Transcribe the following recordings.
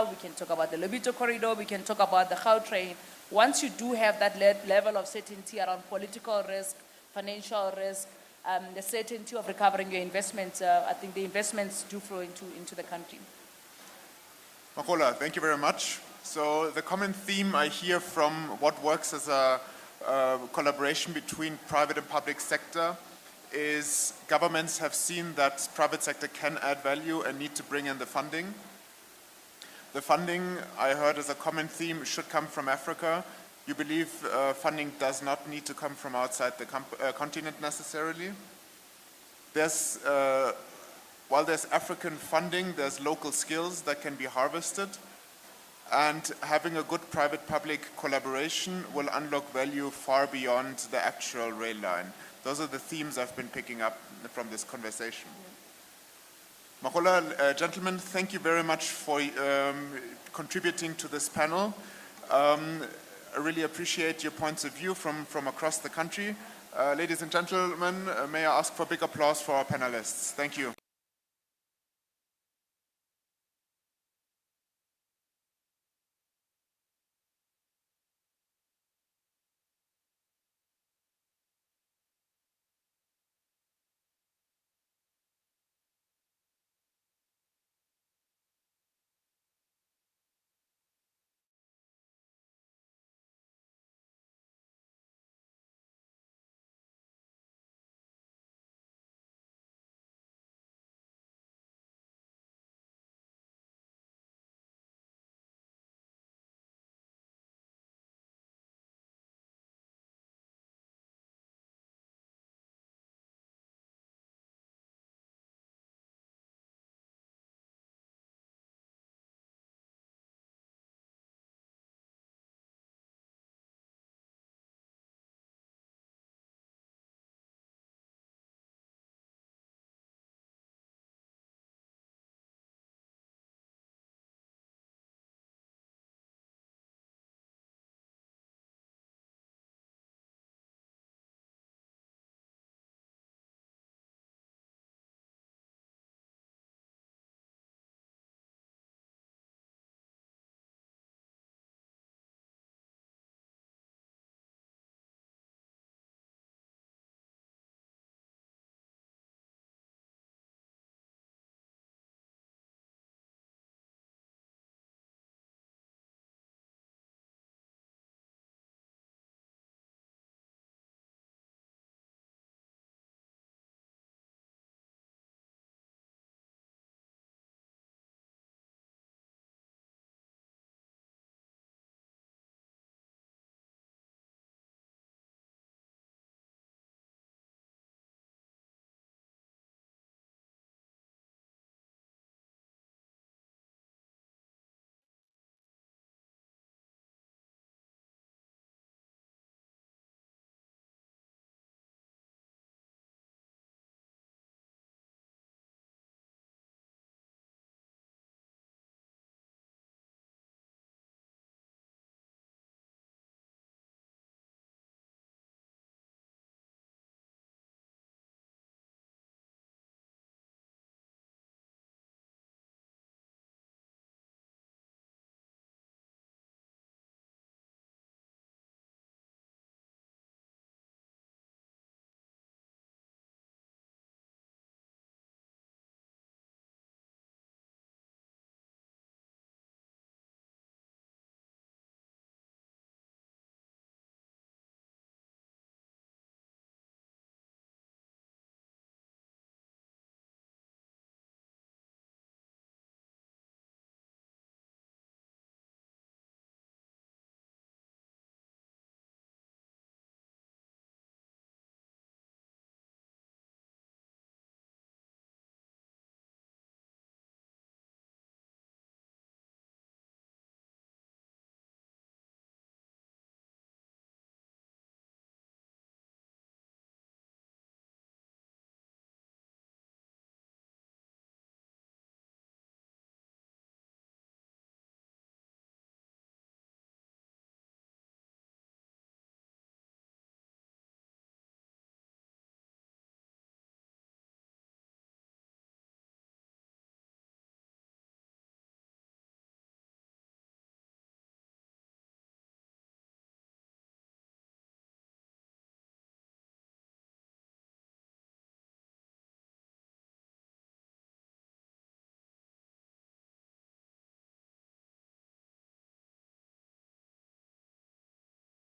Kenya, we can talk about the Lobito corridor, we can talk about the Gautrain. Once you do have that level of certainty around political risk, financial risk, the certainty of recovering your investments, I think the investments do flow into the country. Makola, thank you very much. So the common theme I hear from what works as a collaboration between private and public sector is governments have seen that private sector can add value and need to bring in the funding. The funding, I heard as a common theme, should come from Africa. You believe funding does not need to come from outside the continent necessarily. While there's African funding, there's local skills that can be harvested. And having a good private-public collaboration will unlock value far beyond the actual rail line. Those are the themes I've been picking up from this conversation. Makola, gentlemen, thank you very much for contributing to this panel. I really appreciate your points of view from across the country. Ladies and gentlemen, may I ask for big applause for our panelists. Thank you.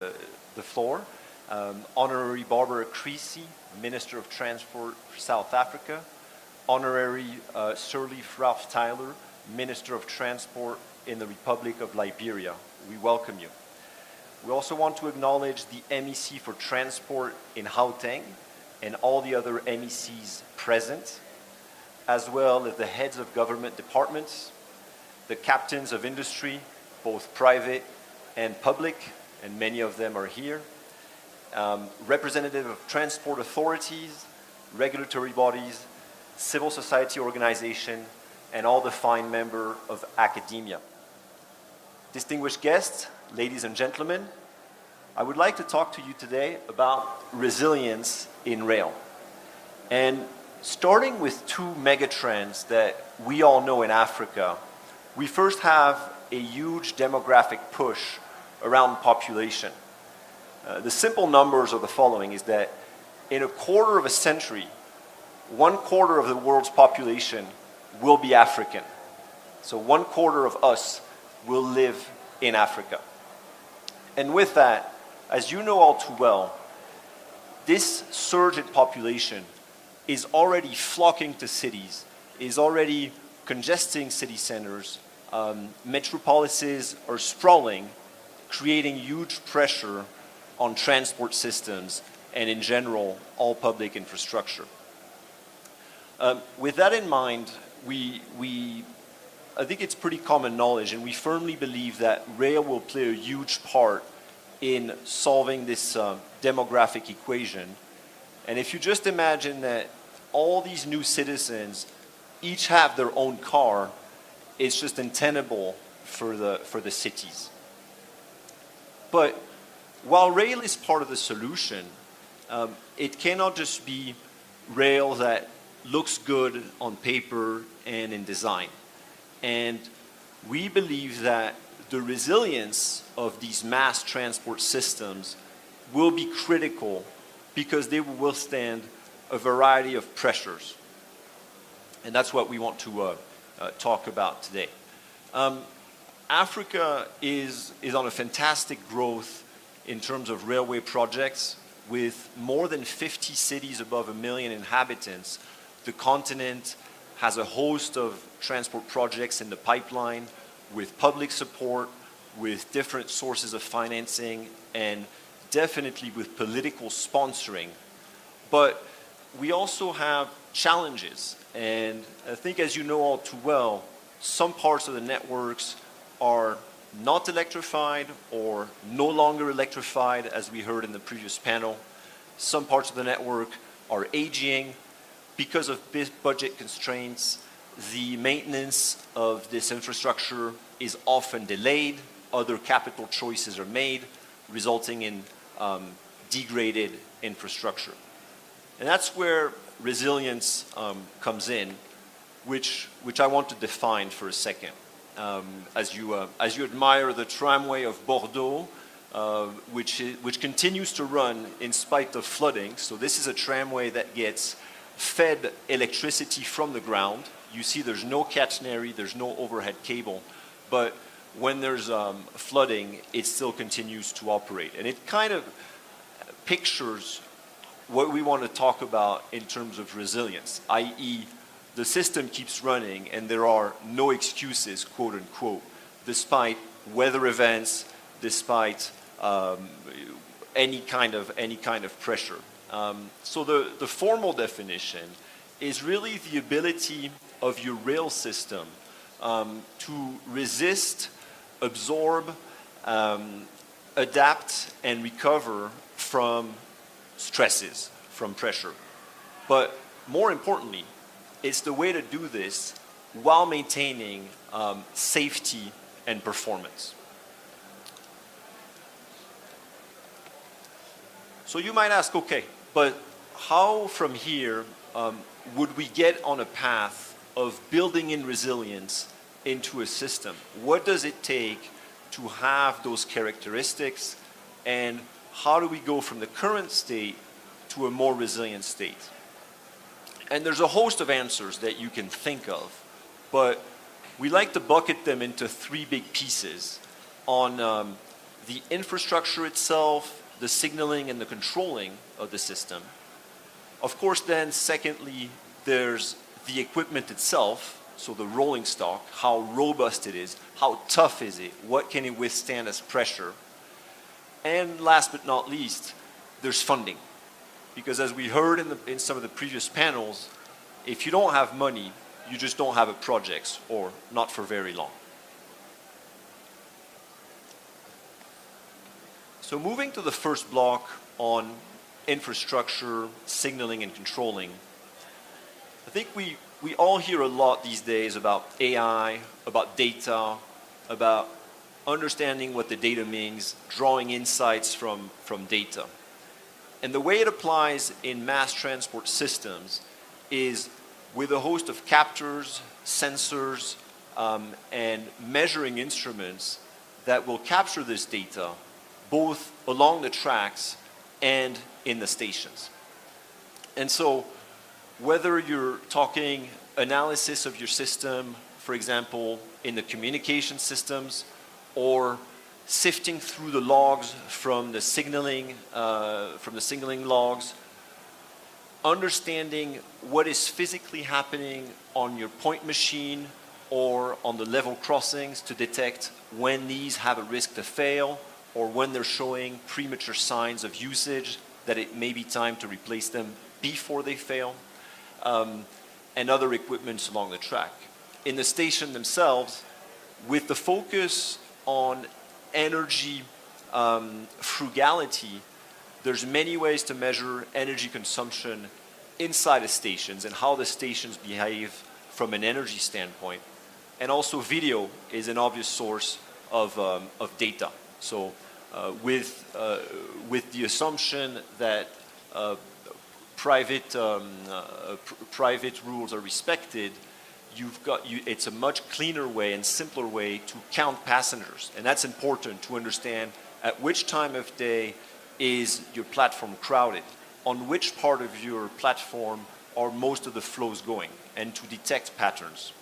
the floor. Honorary Barbara Creasy, Minister of Transport for South Africa. Honorary Sirleaf Ralph Tyler, Minister of Transport in the Republic of Liberia. We welcome you. We also want to acknowledge the MEC for Transport in Gauteng and all the other MECs present, as well as the heads of government departments, the captains of industry, both private and public, and many of them are here, representative of transport authorities, regulatory bodies, civil society organization, and all the fine members of academia. Distinguished guests, ladies and gentlemen, I would like to talk to you today about resilience in rail. And starting with two megatrends that we all know in Africa, we first have a huge demographic push around population. The simple numbers are the following, is that in a quarter of a century, 1/4 of the world's population will be African. So 1/4 of us will live in Africa. And with that, as you know all too well, this surge in population is already flocking to cities, is already congesting city centers. Metropolises are sprawling, creating huge pressure on transport systems and in general, all public infrastructure. With that in mind, I think it's pretty common knowledge, and we firmly believe that rail will play a huge part in solving this demographic equation. And if you just imagine that all these new citizens each have their own car, it's just untenable for the cities. But while rail is part of the solution, it cannot just be rail that looks good on paper and in design. And we believe that the resilience of these mass transport systems will be critical because they will withstand a variety of pressures. And that's what we want to talk about today. Africa is on a fantastic growth in terms of railway projects, with more than 50 cities above 1 million inhabitants. The continent has a host of transport projects in the pipeline with public support, with different sources of financing, and definitely with political sponsoring. But we also have challenges, and I think, as you know all too well, some parts of the networks are not electrified or no longer electrified, as we heard in the previous panel. Some parts of the network are aging. Because of budget constraints, the maintenance of this infrastructure is often delayed. Other capital choices are made, resulting in degraded infrastructure. And that's where resilience comes in, which I want to define for a second. As you admire the tramway of Bordeaux, which continues to run in spite of flooding. So this is a tramway that gets fed electricity from the ground. You see there's no catenary, there's no overhead cable, but when there's flooding, it still continues to operate. And it kind of pictures what we want to talk about in terms of resilience, i.e. the system keeps running and there are no excuses, quote unquote, despite weather events, despite any kind of pressure. So the formal definition is really the ability of your rail system to resist, absorb, adapt, and recover from stresses, from pressure. But more importantly, it's the way to do this while maintaining safety and performance. So you might ask, okay, but how from here would we get on a path of building in resilience into a system? What does it take to have those characteristics, and how do we go from the current state to a more resilient state? And there's a host of answers that you can think of, but we like to bucket them into three big pieces on the infrastructure itself, the signaling and the controlling of the system. Of course, then secondly, there's the equipment itself, so the rolling stock, how robust it is, how tough is it, what can it withstand as pressure. And last but not least, there's funding. Because as we heard in some of the previous panels, if you don't have money, you just don't have a project, or not for very long. So moving to the first block on infrastructure, signaling and controlling, I think we all hear a lot these days about AI, about data, about understanding what the data means, drawing insights from data. And the way it applies in mass transport systems is with a host of captors, sensors, and measuring instruments that will capture this data both along the tracks and in the stations. And so whether you're talking analysis of your system, for example, in the communication systems, or sifting through the logs from the signaling logs, understanding what is physically happening on your point machine or on the level crossings to detect when these have a risk to fail, or when they're showing premature signs of usage that it may be time to replace them before they fail, and other equipments along the track. In the station themselves, with the focus on energy frugality, there's many ways to measure energy consumption inside the stations and how the stations behave from an energy standpoint. And also video is an obvious source of data. So with the assumption that private rules are respected, it's a much cleaner way and simpler way to count passengers. And that's important to understand at which time of day is your platform crowded, on which part of your platform are most of the flows going, and to detect patterns.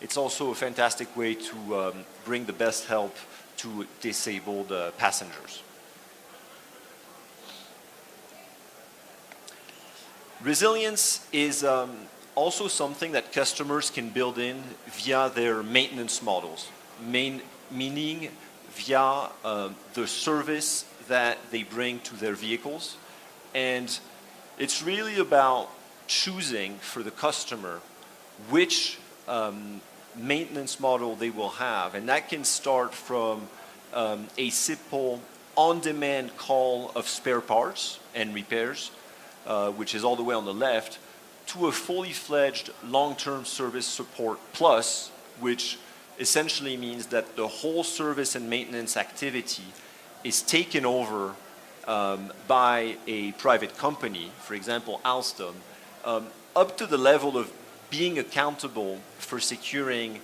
It's also a fantastic way to bring the best help to disabled passengers. Resilience is also something that customers can build in via their maintenance models, meaning via the service that they bring to their vehicles. And it's really about choosing for the customer which maintenance model they will have. And that can start from a simple on-demand call of spare parts and repairs, which is all the way on the left, to a fully fledged long-term service support plus, which essentially means that the whole service and maintenance activity is taken over by a private company, for example, Alstom, up to the level of being accountable for securing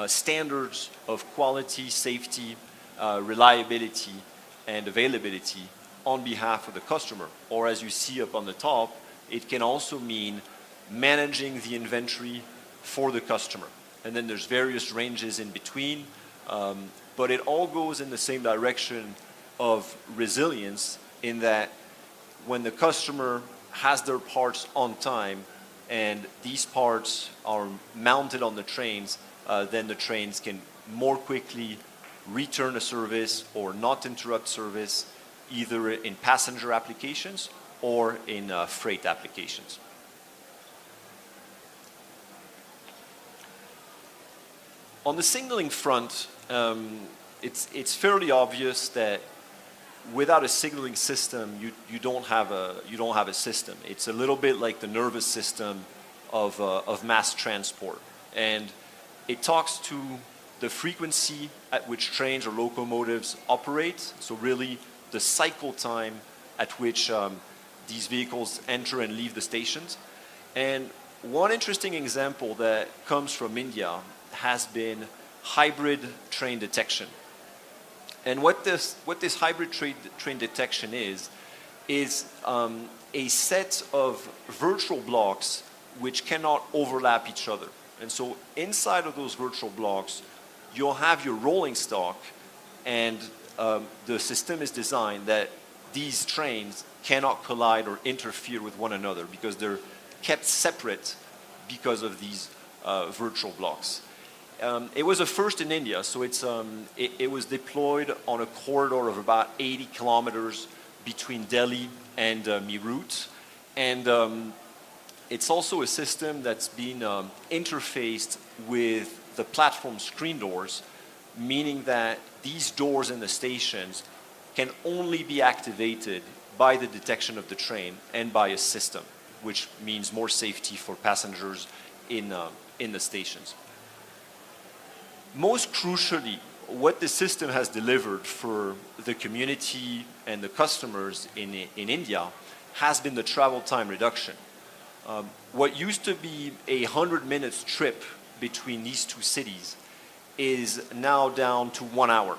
standards of quality, safety, reliability, and availability on behalf of the customer. Or as you see up on the top, it can also mean managing the inventory for the customer. And then there's various ranges in between, but it all goes in the same direction of resilience, in that when the customer has their parts on time and these parts are mounted on the trains, then the trains can more quickly return a service or not interrupt service, either in passenger applications or in freight applications. On the signaling front, it's fairly obvious that without a signaling system, you don't have a system. It's a little bit like the nervous system of mass transport, and it talks to the frequency at which trains or locomotives operate. So really, the cycle time at which these vehicles enter and leave the stations. And one interesting example that comes from India has been hybrid train detection. And what this hybrid train detection is a set of virtual blocks which cannot overlap each other. And so inside of those virtual blocks, you'll have your rolling stock, and the system is designed that these trains cannot collide or interfere with one another because they're kept separate because of these virtual blocks. It was a first in India, so it was deployed on a corridor of about 80 kilometers between Delhi and Meerut. And it's also a system that's been interfaced with the platform screen doors, meaning that these doors in the stations can only be activated by the detection of the train and by a system, which means more safety for passengers in the stations. Most crucially, what the system has delivered for the community and the customers in India has been the travel time reduction. What used to be a 100 minutes trip between these two cities is now down to 1 hour.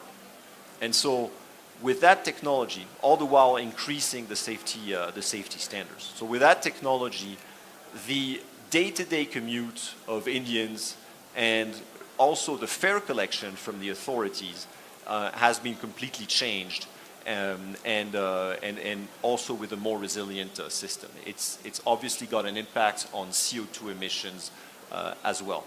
And so with that technology, all the while increasing the safety standards. So with that technology, the day-to-day commute of Indians and also the fare collection from the authorities has been completely changed, and also with a more resilient system. It's obviously got an impact on CO2 emissions as well.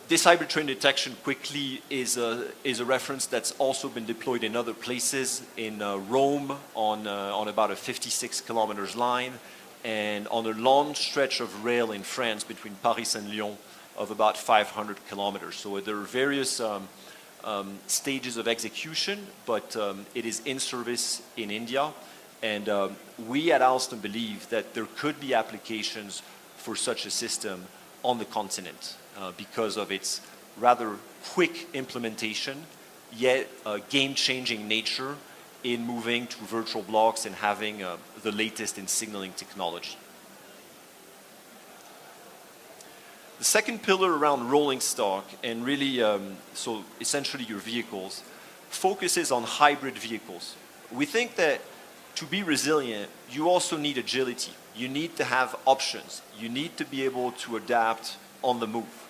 This hybrid train detection quickly is a reference that's also been deployed in other places, in Rome on about a 56 kilometers line, and on a long stretch of rail in France between Paris and Lyon of about 500 kilometers. So there are various stages of execution, but it is in service in India. And we at Alstom believe that there could be applications for such a system on the continent because of its rather quick implementation, yet game-changing nature in moving to virtual blocks and having the latest in signaling technology. The second pillar around rolling stock, and really, so essentially your vehicles, focuses on hybrid vehicles. We think that to be resilient, you also need agility. You need to have options. You need to be able to adapt on the move.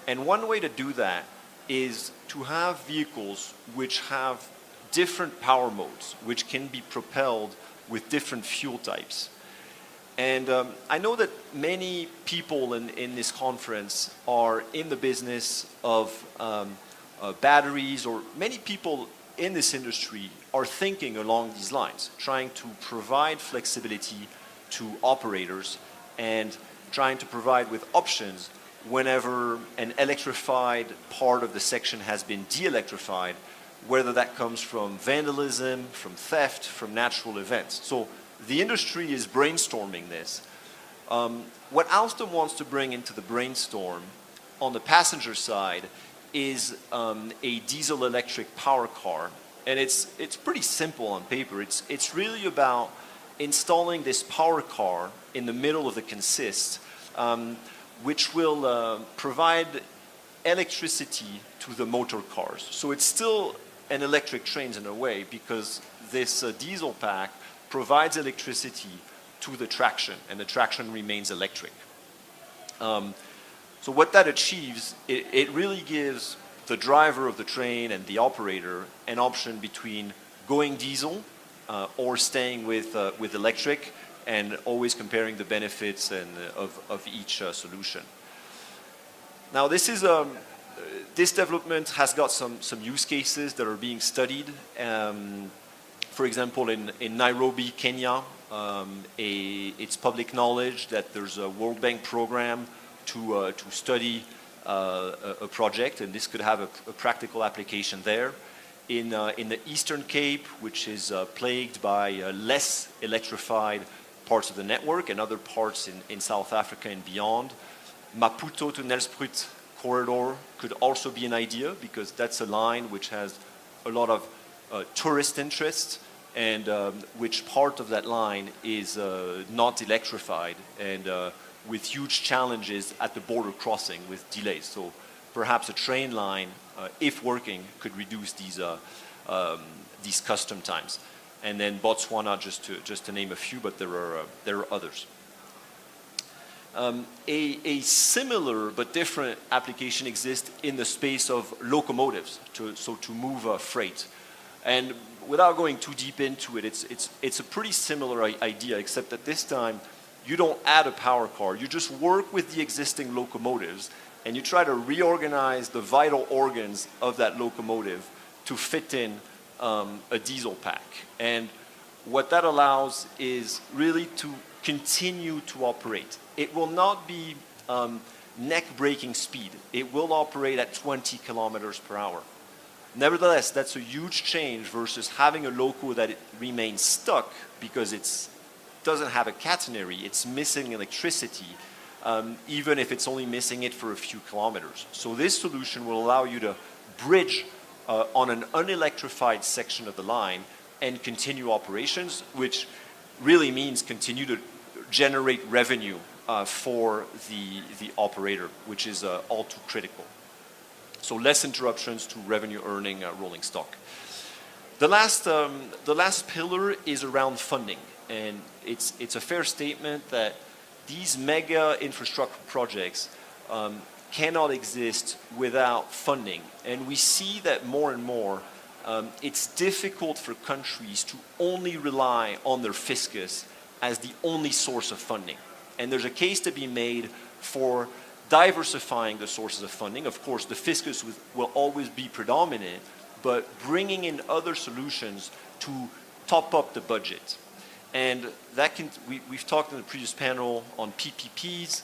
And one way to do that is to have vehicles which have different power modes, which can be propelled with different fuel types. And I know that many people in this conference are in the business of batteries, or many people in this industry are thinking along these lines, trying to provide flexibility to operators and trying to provide with options whenever an electrified part of the section has been de-electrified, whether that comes from vandalism, from theft, from natural events. So the industry is brainstorming this. What Alstom wants to bring into the brainstorm on the passenger side is a diesel-electric power car. And it's pretty simple on paper. It's really about installing this power car in the middle of the consist, which will provide electricity to the motor cars. So it's still an electric train in a way, because this diesel pack provides electricity to the traction, and the traction remains electric. So what that achieves, it really gives the driver of the train and the operator an option between going diesel or staying with electric, and always comparing the benefits of each solution. Now this development has got some use cases that are being studied. For example, in Nairobi, Kenya, it's public knowledge that there's a World Bank program to study a project, and this could have a practical application there. In the Eastern Cape, which is plagued by less electrified parts of the network, and other parts in South Africa and beyond, Maputo to Nelspruit corridor could also be an idea, because that's a line which has a lot of tourist interest, and which part of that line is not electrified, and with huge challenges at the border crossing with delays. So perhaps a train line, if working, could reduce these custom times. And then Botswana, just to name a few, but there are others. A similar but different application exists in the space of locomotives, to move freight. And without going too deep into it, it's a pretty similar idea, except that this time you don't add a power car. You just work with the existing locomotives and you try to reorganize the vital organs of that locomotive to fit in a diesel pack. And what that allows is really to continue to operate. It will not be neck-breaking speed. It will operate at 20 kilometers per hour. Nevertheless, that's a huge change versus having a loco that it remains stuck because it doesn't have a catenary, it's missing electricity, even if it's only missing it for a few kilometers. So this solution will allow you to bridge on an unelectrified section of the line and continue operations, which really means continue to generate revenue for the operator, which is all too critical. So less interruptions to revenue earning rolling stock. The last pillar is around funding, and it's a fair statement that these mega infrastructure projects cannot exist without funding. And we see that more and more it's difficult for countries to only rely on their fiscus as the only source of funding. And there's a case to be made for diversifying the sources of funding. Of course, the fiscus will always be predominant, but bringing in other solutions to top up the budget. And that we've talked in the previous panel on PPPs.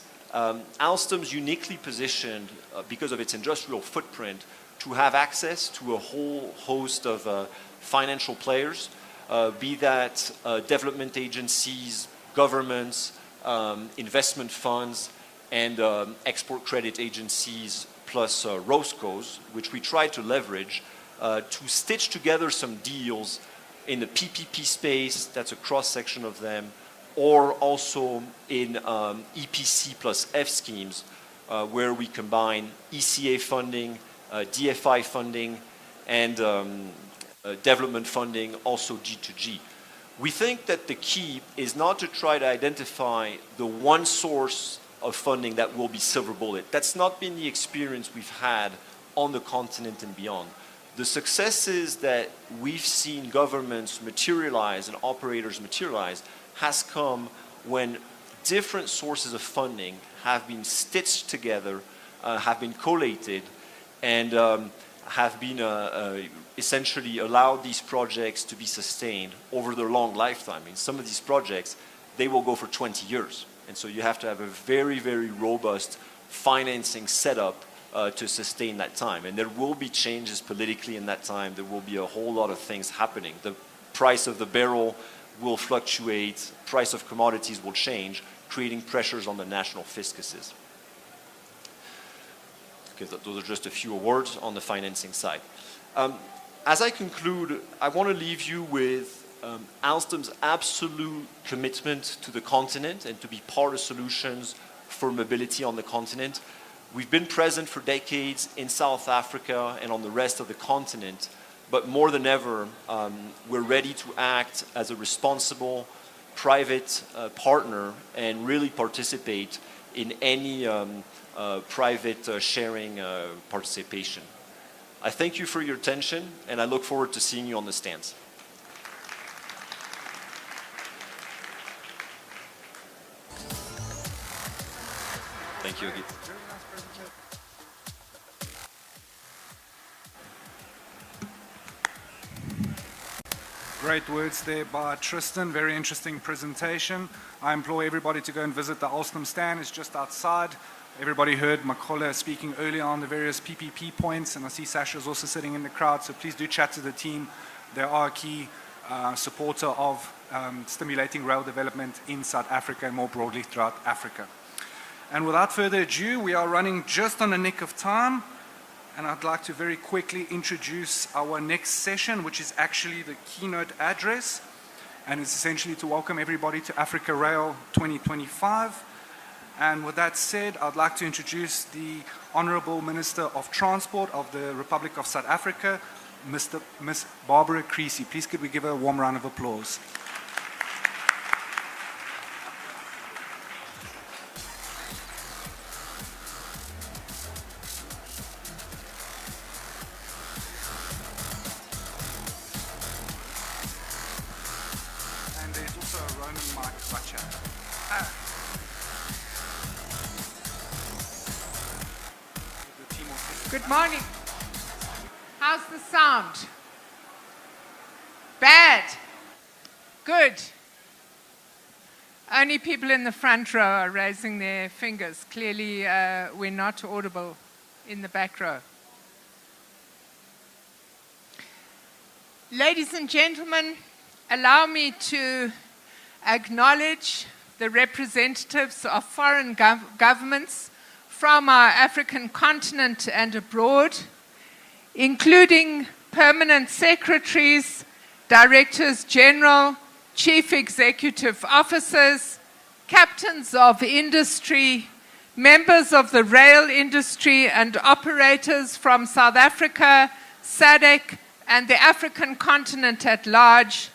Alstom's uniquely positioned because of its industrial footprint to have access to a whole host of financial players, be that development agencies, governments, investment funds, and export credit agencies, plus ROSCOs, which we try to leverage to stitch together some deals in the PPP space, that's a cross-section of them, or also in EPC plus F schemes, where we combine ECA funding, DFI funding, and development funding, also G2G. We think that the key is not to try to identify the one source of funding that will be silver bullet. That's not been the experience we've had on the continent and beyond. The successes that we've seen governments materialize and operators materialize has come when different sources of funding have been stitched together, have been collated, and have been essentially allowed these projects to be sustained over their long lifetime. I mean, some of these projects, they will go for 20 years. And so you have to have a very, very robust financing setup to sustain that time. And there will be changes politically in that time. There will be a whole lot of things happening. The price of the barrel will fluctuate, price of commodities will change, creating pressures on the national fiscuses. Okay, those are just a few words on the financing side. As I conclude, I want to leave you with Alstom's absolute commitment to the continent and to be part of solutions for mobility on the continent. We've been present for decades in South Africa and on the rest of the continent, but more than ever, we're ready to act as a responsible private partner and really participate in any private sharing participation. I thank you for your attention, and I look forward to seeing you on the stands. Thank you, Guy. Great words there by Tristan. Very interesting presentation. I implore everybody to go and visit the Alstom stand. It's just outside. Everybody heard Makola speaking earlier on the various PPP points, and I see Sasha's also sitting in the crowd, so please do chat to the team. They are a key supporter of stimulating rail development in South Africa and more broadly throughout Africa. And without further ado, we are running just on the nick of time, and I'd like to very quickly introduce our next session, which is actually the keynote address, and it's essentially to welcome everybody to Africa Rail 2025. And with that said, I'd like to introduce the Honourable Minister of Transport of the Republic of South Africa, Miss Barbara Creecy. Please could we give her a warm round of applause. Good morning. How's the sound? Bad. Good. Only people in the front row are raising their fingers. Clearly, we're not audible in the back row. Ladies and gentlemen, allow me to acknowledge the representatives of foreign governments from our African continent and abroad, including permanent secretaries, directors general, chief executive officers, captains of industry, members of the rail industry and operators from South Africa, SADC, and the African continent at large,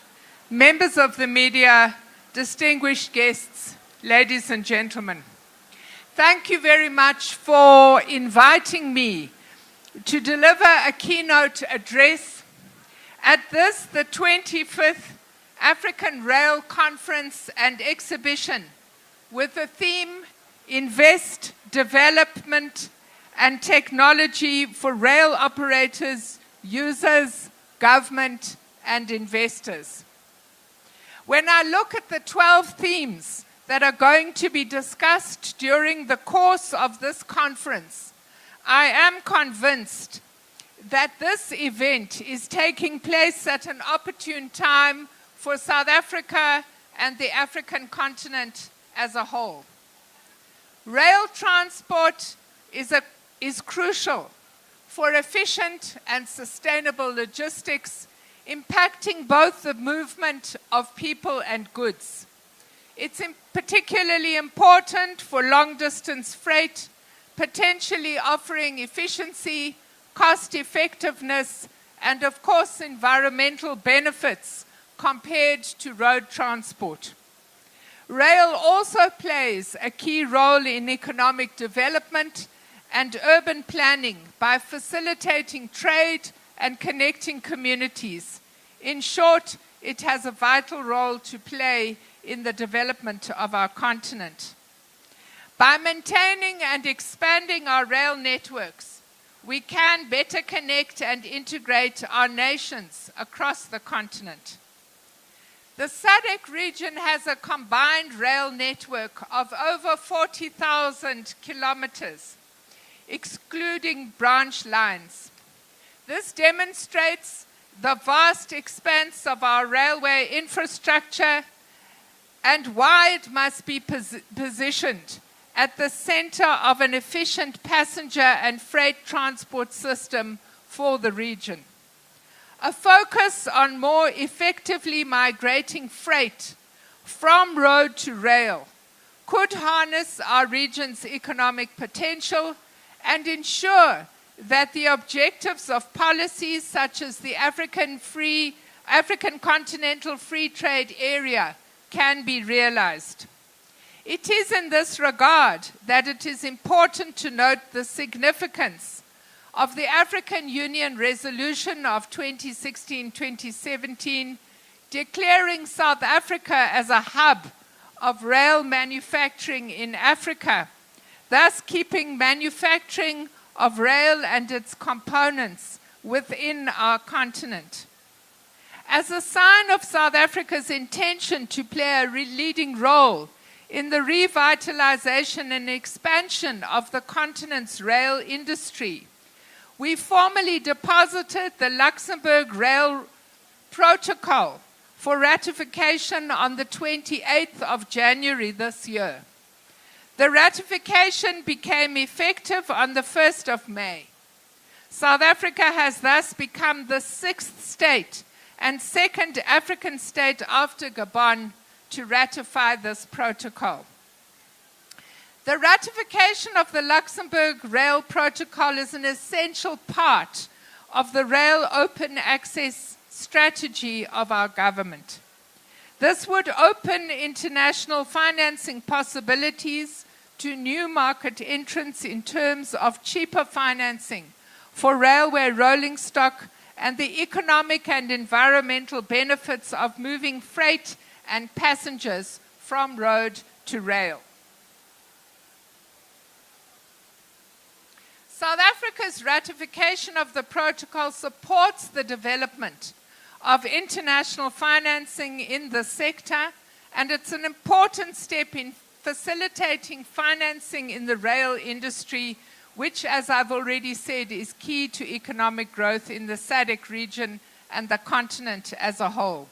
members of the media, distinguished guests, ladies and gentlemen. Thank you very much for inviting me to deliver a keynote address at this, the 25th African Rail Conference and Exhibition, with the theme Invest, Development and Technology for Rail Operators, Users, Government and Investors. When I look at the 12 themes that are going to be discussed during the course of this conference, I am convinced that this event is taking place at an opportune time for South Africa and the African continent as a whole. Rail transport is crucial for efficient and sustainable logistics, impacting both the movement of people and goods. It's particularly important for long-distance freight, potentially offering efficiency, cost effectiveness, and of course environmental benefits compared to road transport. Rail also plays a key role in economic development and urban planning by facilitating trade and connecting communities. In short, it has a vital role to play in the development of our continent. By maintaining and expanding our rail networks, we can better connect and integrate our nations across the continent. The SADC region has a combined rail network of over 40,000 kilometers, excluding branch lines. This demonstrates the vast expanse of our railway infrastructure and why it must be positioned at the center of an efficient passenger and freight transport system for the region. A focus on more effectively migrating freight from road to rail could harness our region's economic potential and ensure that the objectives of policies such as the African Continental Free Trade Area can be realized. It is in this regard that it is important to note the significance of the African Union Resolution of 2016-2017 declaring South Africa as a hub of rail manufacturing in Africa, thus keeping manufacturing of rail and its components within our continent. As a sign of South Africa's intention to play a leading role in the revitalization and expansion of the continent's rail industry, we formally deposited the Luxembourg Rail Protocol for ratification on the 28th of January this year. The ratification became effective on the 1st of May. South Africa has thus become the 6th state and second African state after Gabon to ratify this protocol. The ratification of the Luxembourg Rail Protocol is an essential part of the rail open access strategy of our government. This would open international financing possibilities to new market entrants in terms of cheaper financing for railway rolling stock and the economic and environmental benefits of moving freight and passengers from road to rail. South Africa's ratification of the protocol supports the development of international financing in the sector, and it's an important step in facilitating financing in the rail industry, which, as I've already said, is key to economic growth in the SADC region and the continent as a whole.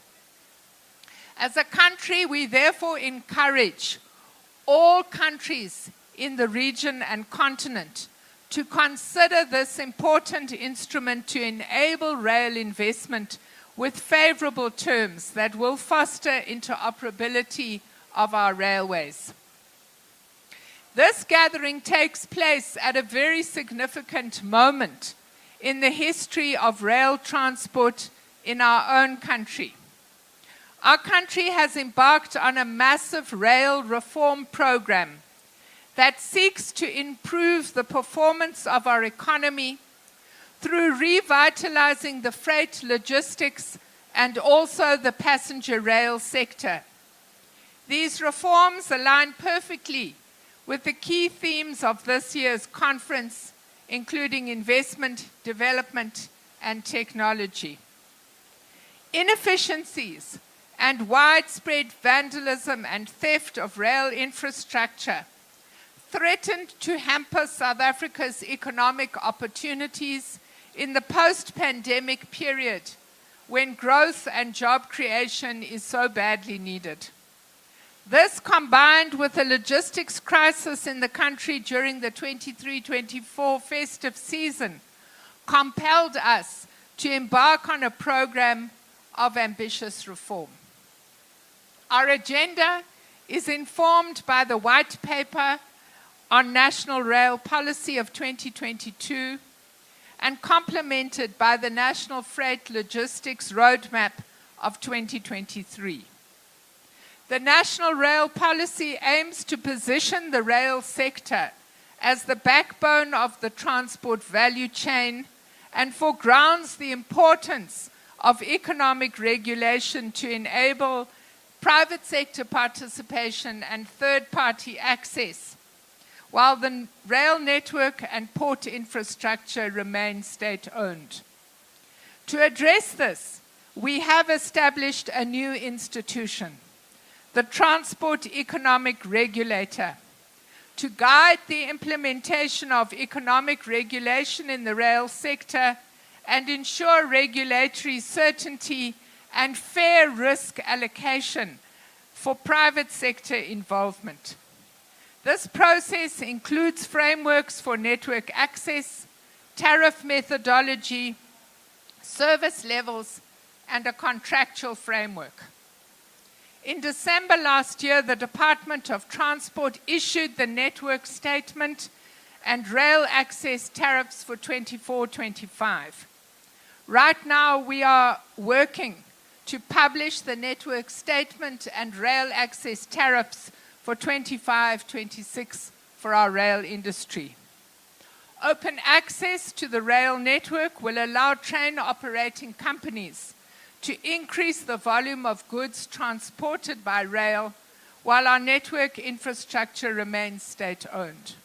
As a country, we therefore encourage all countries in the region and continent to consider this important instrument to enable rail investment with favorable terms that will foster interoperability of our railways. This gathering takes place at a very significant moment in the history of rail transport in our own country. Our country has embarked on a massive rail reform program that seeks to improve the performance of our economy through revitalizing the freight logistics and also the passenger rail sector. These reforms align perfectly with the key themes of this year's conference, including investment, development, and technology. Inefficiencies and widespread vandalism and theft of rail infrastructure threatened to hamper South Africa's economic opportunities in the post-pandemic period, when growth and job creation is so badly needed. This, combined with a logistics crisis in the country during the 23-24 festive season, compelled us to embark on a program of ambitious reform. Our agenda is informed by the White Paper on National Rail Policy of 2022 and complemented by the National Freight Logistics Roadmap of 2023. The National Rail Policy aims to position the rail sector as the backbone of the transport value chain and foregrounds the importance of economic regulation to enable private sector participation and third-party access, while the rail network and port infrastructure remain state-owned. To address this, we have established a new institution, the Transport Economic Regulator, to guide the implementation of economic regulation in the rail sector and ensure regulatory certainty and fair risk allocation for private sector involvement. This process includes frameworks for network access, tariff methodology, service levels, and a contractual framework. In December last year, the Department of Transport issued the network statement and rail access tariffs for 24-25. Right now, we are working to publish the network statement and rail access tariffs for 25-26 for our rail industry. Open access to the rail network will allow train operating companies to increase the volume of goods transported by rail while our network infrastructure remains state-owned.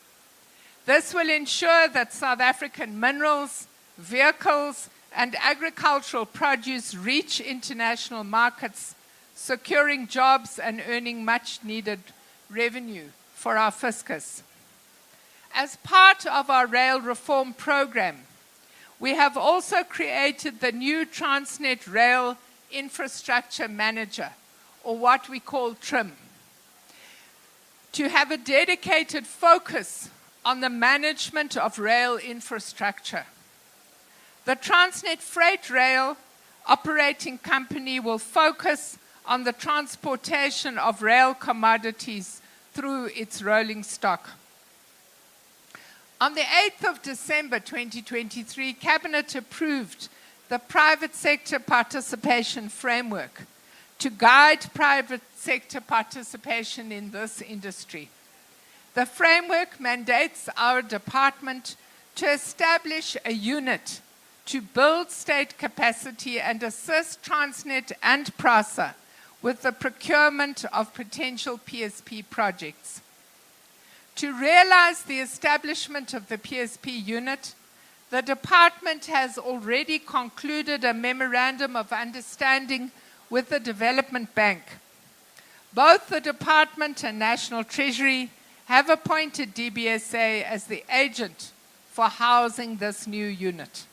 This will ensure that South African minerals, vehicles, and agricultural produce reach international markets, securing jobs and earning much-needed revenue for our fiscus. As part of our rail reform program, we have also created the new Transnet Rail Infrastructure Manager, or what we call TRIM, to have a dedicated focus on the management of rail infrastructure. The Transnet Freight Rail operating company will focus on the transportation of rail commodities through its rolling stock. On the 8th of December 2023, Cabinet approved the private sector participation framework to guide private sector participation in this industry. The framework mandates our department to establish a unit to build state capacity and assist Transnet and PRASA with the procurement of potential PSP projects. To realize the establishment of the PSP unit, the department has already concluded a memorandum of understanding with the Development Bank. Both the department and National Treasury have appointed DBSA as the agent for housing this new unit.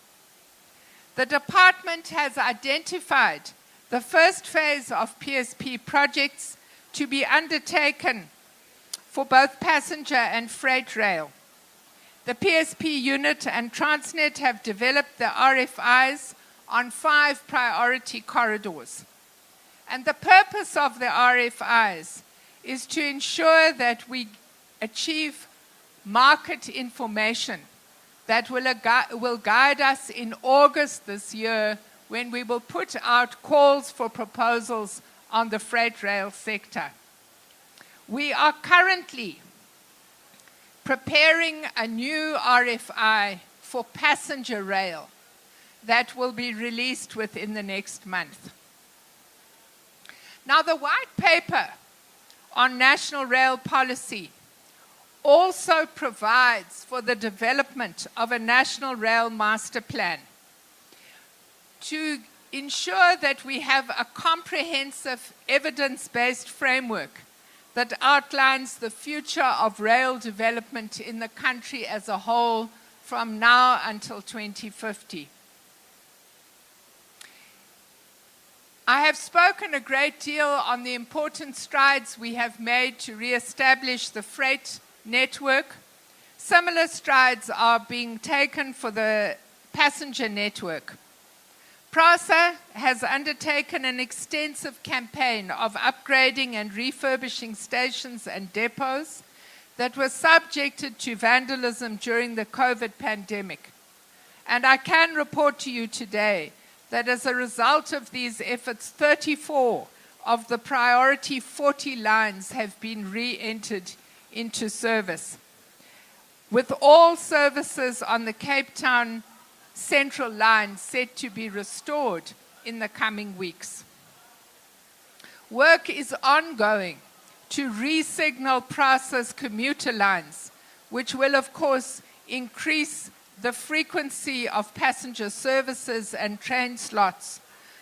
The department has identified the first phase of PSP projects to be undertaken for both passenger and freight rail. The PSP unit and Transnet have developed the RFIs on 5 priority corridors. And the purpose of the RFIs is to ensure that we achieve market information that will guide us in August this year, when we will put out calls for proposals on the freight rail sector. We are currently preparing a new RFI for passenger rail that will be released within the next month. Now, the white paper on national rail policy also provides for the development of a national rail master plan to ensure that we have a comprehensive evidence-based framework that outlines the future of rail development in the country as a whole from now until 2050. I have spoken a great deal on the important strides we have made to re-establish the freight network. Similar strides are being taken for the passenger network. PRASA has undertaken an extensive campaign of upgrading and refurbishing stations and depots that were subjected to vandalism during the COVID pandemic. And I can report to you today that as a result of these efforts, 34 of the priority 40 lines have been re-entered into service, with all services on the Cape Town Central Line set to be restored in the coming weeks. Work is ongoing to re-signal PRASA's commuter lines, which will of course increase the frequency of passenger services and train slots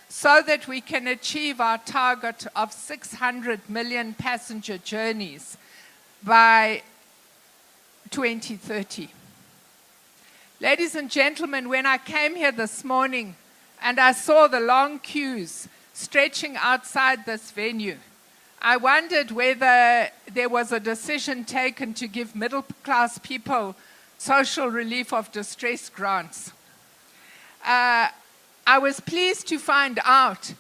so that we can achieve our target of 600 million passenger journeys by 2030. Ladies and gentlemen, when I came here this morning and I saw the long queues stretching outside this venue, I wondered whether there was a decision taken to give middle-class people social relief of distress grants. I was pleased to find out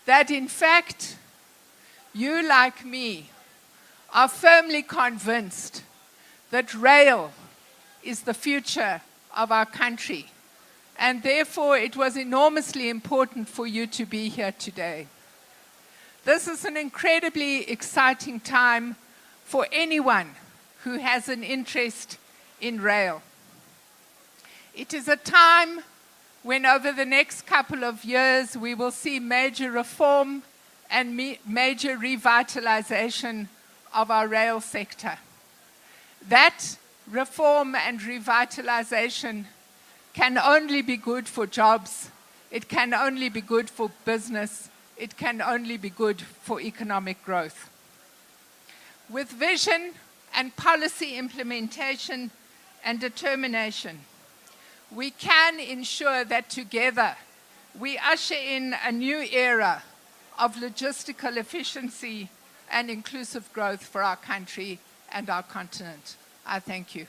that, in fact, you, like me, are firmly convinced that rail is the future of our country, and therefore it was enormously important for you to be here today. This is an incredibly exciting time for anyone who has an interest in rail. It is a time when over the next couple of years we will see major reform and major revitalization of our rail sector. That reform and revitalization can only be good for jobs, it can only be good for business, it can only be good for economic growth. With vision and policy implementation and determination, we can ensure that together we usher in a new era of logistical efficiency and inclusive growth for our country and our continent. I thank you.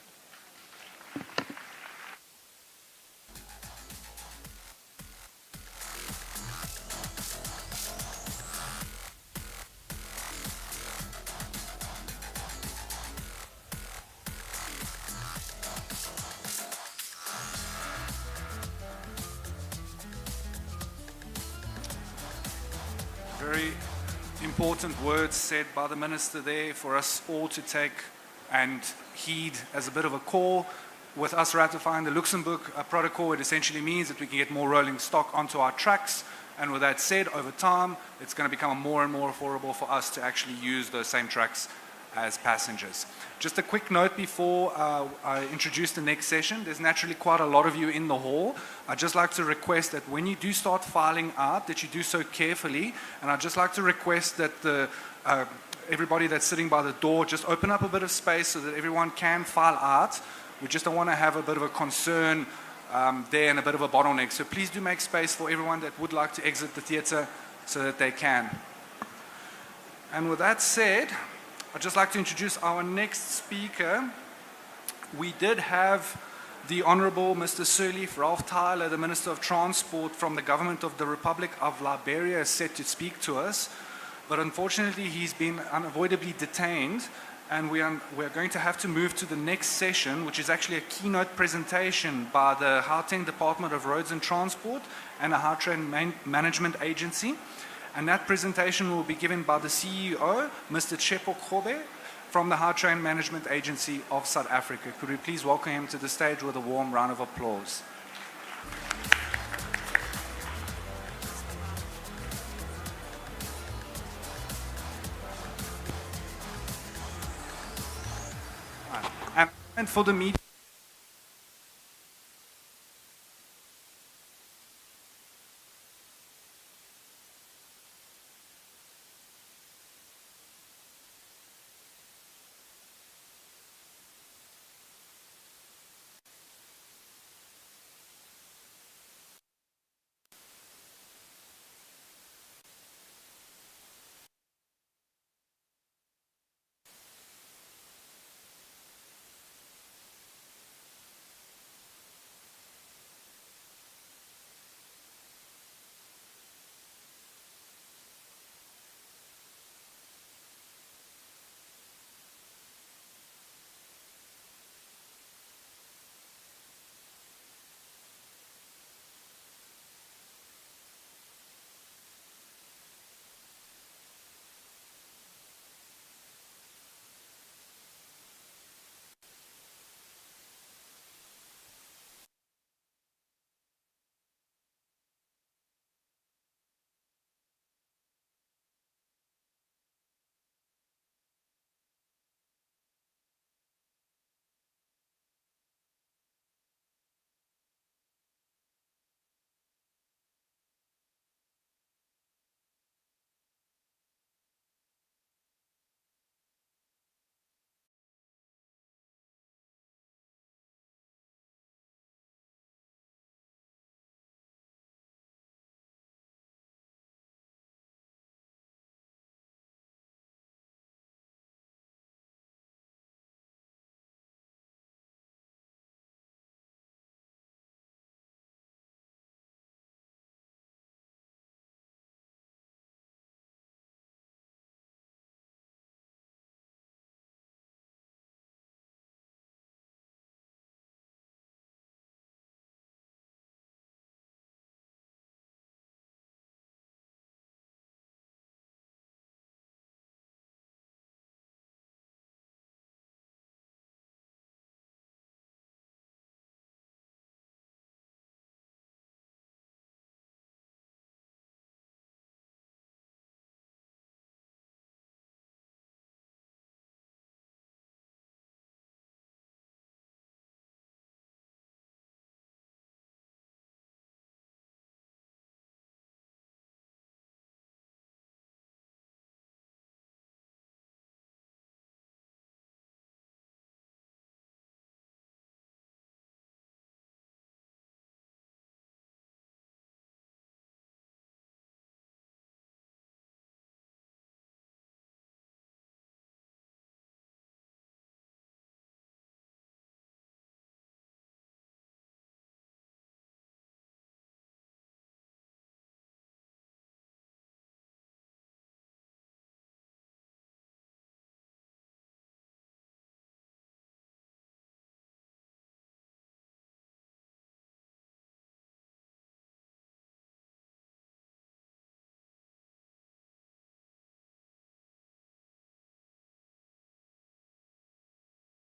Very important words said by the Minister there for us all to take and heed as a bit of a call. With us ratifying the Luxembourg Protocol, it essentially means that we can get more rolling stock onto our tracks. And with that said, over time, it's going to become more and more affordable for us to actually use those same tracks as passengers. Just a quick note before I introduce the next session. There's naturally quite a lot of you in the hall. I'd just like to request that when you do start filing out, that you do so carefully. And I'd just like to request that everybody that's sitting by the door just open up a bit of space so that everyone can file out. We just don't want to have a bit of a concern there and a bit of a bottleneck. So please do make space for everyone that would like to exit the theatre so that they can. And with that said, I'd just like to introduce our next speaker. We did have the Honourable Mr. Sirleaf Ralph Tyler, the Minister of Transport from the Government of the Republic of Liberia, set to speak to us. But unfortunately, he's been unavoidably detained, and we are going to have to move to the next session, which is actually a keynote presentation by the Gauteng Department of Roads and Transport and a Gautrain Management Agency. And that presentation will be given by the CEO, Mr. Tshepo Khobe, from the Gautrain Management Agency of South Africa. Could we please welcome him to the stage with a warm round of applause? And for the media